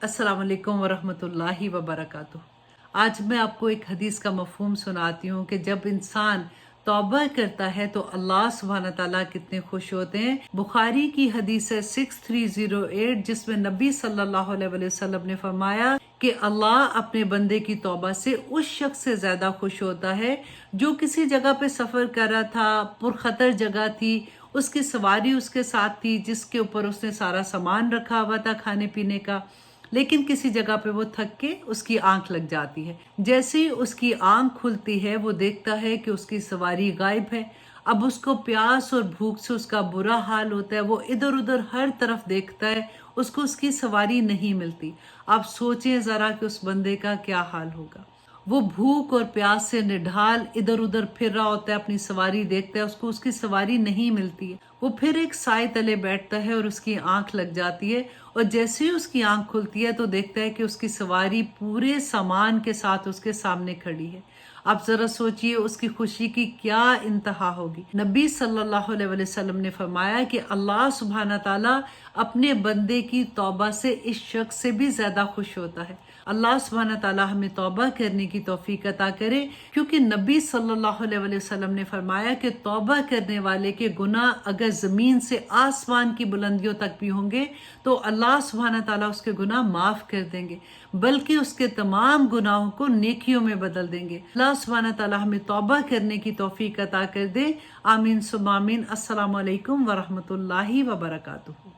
अस्सलाम वालेकुम वरहमतुल्लाहि वबरकातुह। आज मैं आपको एक हदीस का मफ़हूम सुनाती हूँ कि जब इंसान तौबा करता है तो अल्लाह सुब्हान ताला कितने खुश होते हैं। बुखारी की हदीस है 6308, जिसमें नबी सल्लल्लाहु अलैहि वसल्लम ने फरमाया कि अल्लाह अपने बंदे की तौबा से उस शख्स से ज़्यादा खुश होता है जो किसी जगह पे सफ़र कर रहा था, पुरखतर जगह थी, उसकी सवारी उसके साथ थी जिसके ऊपर उसने सारा सामान रखा हुआ था खाने पीने का, लेकिन किसी जगह पे वो थक के उसकी आंख लग जाती है। जैसे ही उसकी आंख खुलती है वो देखता है कि उसकी सवारी गायब है। अब उसको प्यास और भूख से उसका बुरा हाल होता है, वो इधर उधर हर तरफ देखता है, उसको उसकी सवारी नहीं मिलती। आप सोचें ज़रा कि उस बंदे का क्या हाल होगा। वो भूख और प्यास से निढाल इधर उधर फिर रहा होता है, अपनी सवारी देखता है, उसको उसकी सवारी नहीं मिलती है। वो फिर एक साए तले बैठता है और उसकी आंख लग जाती है, और जैसे ही उसकी आंख खुलती है तो देखता है कि उसकी सवारी पूरे सामान के साथ उसके सामने खड़ी है। आप जरा सोचिए उसकी खुशी की क्या इंतहा होगी। नबी सल्लल्लाहु अलैहि वसल्लम ने फरमाया कि अल्लाह सुब्हाना ताला अपने बंदे की तौबा से इस शख्स से भी ज्यादा खुश होता है। अल्लाह सुब्हाना ताला हमें तौबा करने की तौफीक अता करे, क्योंकि नबी सल्लल्लाहु अलैहि वसल्लम ने फरमाया कि तौबा करने वाले के गुनाह अगर जमीन से आसमान की बुलंदियों तक भी होंगे तो अल्लाह सुब्हाना ताला उसके गुनाह माफ कर देंगे, बल्कि उसके तमाम गुनाहों को नेकियों में बदल देंगे। अल्लाह सुब्हाना ताला हमें तौबा करने की तौफीक अता कर दे। आमीन सुम्मा आमीन। अस्सलामु अलैकुम वरहमतुल्लाहि वबरकातुहू।